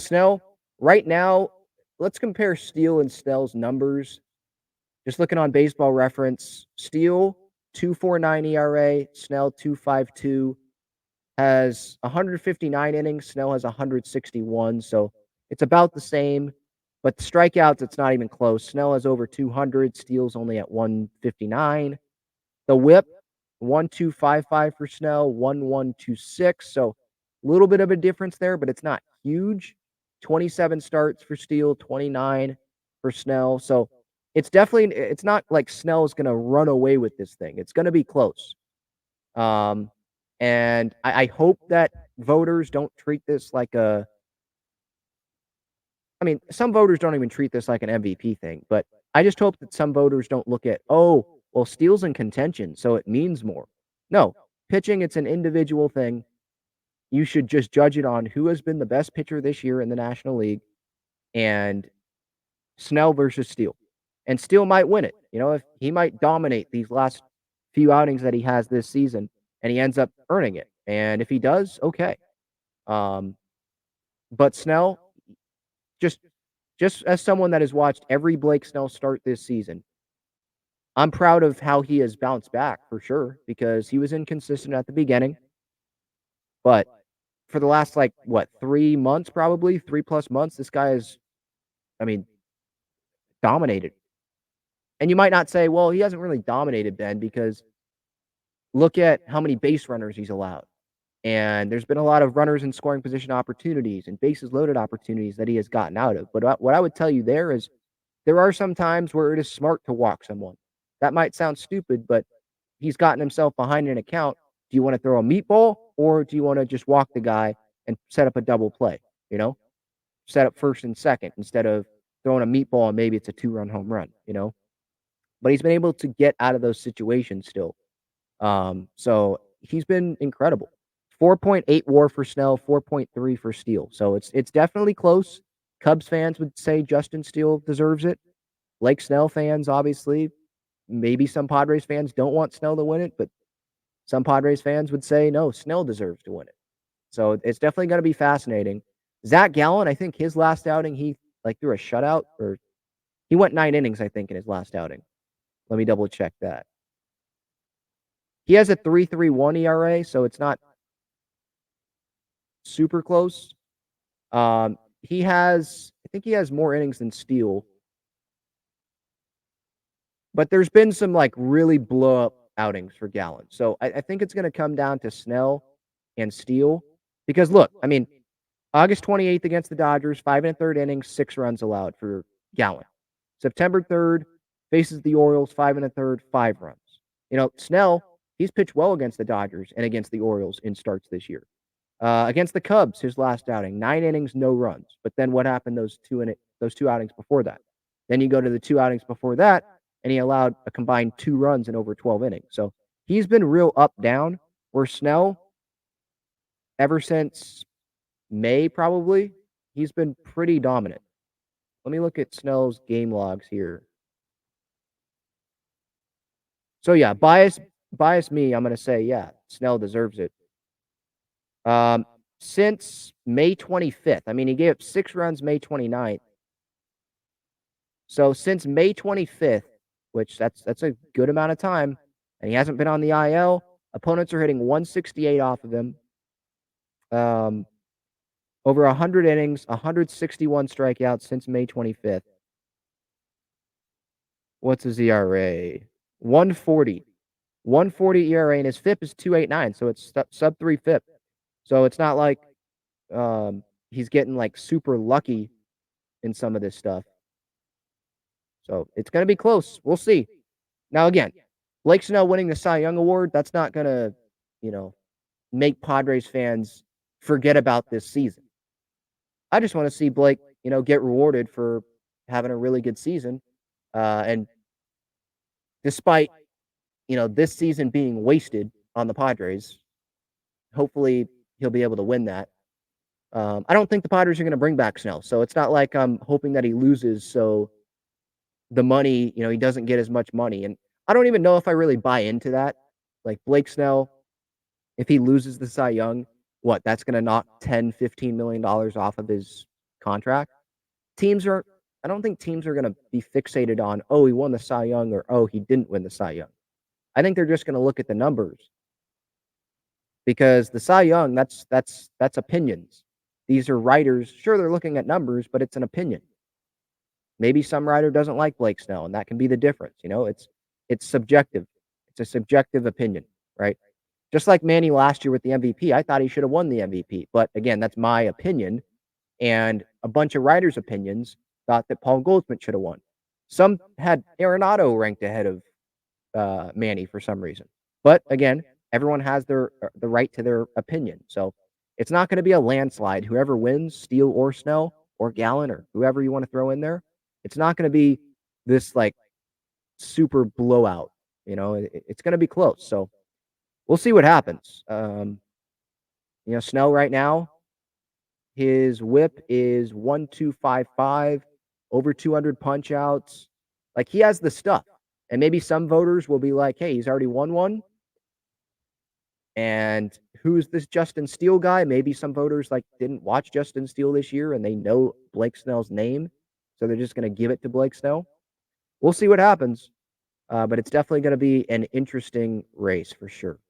Snell, right now, let's compare Steele and Snell's numbers. Just looking on Baseball Reference, Steele 2.49 ERA, Snell 2.52, has 159 innings, Snell has 161, so it's about the same. But the strikeouts, it's not even close. Snell has over 200, Steele's only at 159. The whip, 1.255 for Snell, 1.126. So a little bit of a difference there, but it's not huge. 27 starts for Steele, 29 for Snell. So it's not like Snell's going to run away with this thing. It's going to be close. And I hope that voters don't treat this like some voters don't even treat this like an MVP thing, but I just hope that some voters don't look at, oh, well, Steele's in contention, so it means more. No, pitching, it's an individual thing. You should just judge it on who has been the best pitcher this year in the National League and Snell versus Steele. And Steele might win it. If he might dominate these last few outings that he has this season and he ends up earning it. And if he does, okay. But Snell, just as someone that has watched every Blake Snell start this season, I'm proud of how he has bounced back for sure because he was inconsistent at the beginning. But for the last 3 months, probably 3+ months, this guy is, dominated. And you might not say, well, he hasn't really dominated, Ben, because look at how many base runners he's allowed. And there's been a lot of runners in scoring position opportunities and bases loaded opportunities that he has gotten out of. But what I would tell you there is there are some times where it is smart to walk someone. That might sound stupid, but he's gotten himself behind an account. Do you want to throw a meatball or do you want to just walk the guy and set up a double play? Set up first and second instead of throwing a meatball and maybe it's a 2-run home run. But he's been able to get out of those situations still. So he's been incredible. 4.8 WAR for Snell, 4.3 for Steele. So it's definitely close. Cubs fans would say Justin Steele deserves it. Blake Snell fans, obviously, maybe some Padres fans don't want Snell to win it, but some Padres fans would say no, Snell deserves to win it. So it's definitely going to be fascinating. Zach Gallen, I think his last outing, he threw a shutout, or he went 9 innings, I think, in his last outing. Let me double check that. He has a 3.31 ERA, so it's not super close. I think he has more innings than Steele. But there's been some really blow up outings for Gallen. So I think it's going to come down to Snell and Steele. Because look, August 28th against the Dodgers, 5 1/3 innings, 6 runs allowed for Gallen. September 3rd, faces the Orioles, 5 1/3, 5 runs. Snell, he's pitched well against the Dodgers and against the Orioles in starts this year. Against the Cubs, his last outing, 9 innings, no runs. But then what happened those two outings before that? Then you go to the 2 outings before that, and he allowed a combined 2 runs in over 12 innings. So he's been real up-down, where Snell, ever since May probably, he's been pretty dominant. Let me look at Snell's game logs here. So yeah, bias me, I'm going to say, yeah, Snell deserves it. Since May 25th, he gave up 6 runs May 29th. So since May 25th, which that's a good amount of time, and he hasn't been on the IL, opponents are hitting 168 off of him. Over 100 innings, 161 strikeouts since May 25th. What's his ERA? 140. 140 ERA, and his FIP is 2.89, so it's sub 3 FIP. So it's not like he's getting super lucky in some of this stuff. So it's going to be close. We'll see. Now, again, Blake Snell winning the Cy Young Award, that's not going to, make Padres fans forget about this season. I just want to see Blake, get rewarded for having a really good season. And despite, this season being wasted on the Padres, hopefully he'll be able to win that. I don't think the Padres are going to bring back Snell, so it's not like I'm hoping that he loses so the money, he doesn't get as much money. And I don't even know if I really buy into that. Like Blake Snell, if he loses the Cy Young, that's going to knock $10, $15 million off of his contract, teams are I don't think teams are gonna be fixated on, "Oh, he won the Cy Young," or, "Oh, he didn't win the Cy Young." I think they're just gonna look at the numbers because the Cy Young, that's opinions. These are writers. Sure, they're looking at numbers, but it's an opinion. Maybe some writer doesn't like Blake Snell, and that can be the difference, it's subjective. It's a subjective opinion, right? Just like Manny last year with the MVP, I thought he should have won the MVP, but again, that's my opinion, and a bunch of writers' opinions thought that Paul Goldschmidt should have won. Some had Arenado ranked ahead of Manny for some reason. But again, everyone has the right to their opinion. So it's not going to be a landslide. Whoever wins, Steele or Snell or Gallen or whoever you want to throw in there, it's not going to be this like super blowout. It's going to be close. So we'll see what happens. Snell right now, his WHIP is 1.255, over 200 punch outs. Like he has the stuff. And maybe some voters will be like, "Hey, he's already won one." And who's this Justin Steele guy? Maybe some voters like didn't watch Justin Steele this year and they know Blake Snell's name, so they're just going to give it to Blake Snell. We'll see what happens, but it's definitely going to be an interesting race for sure.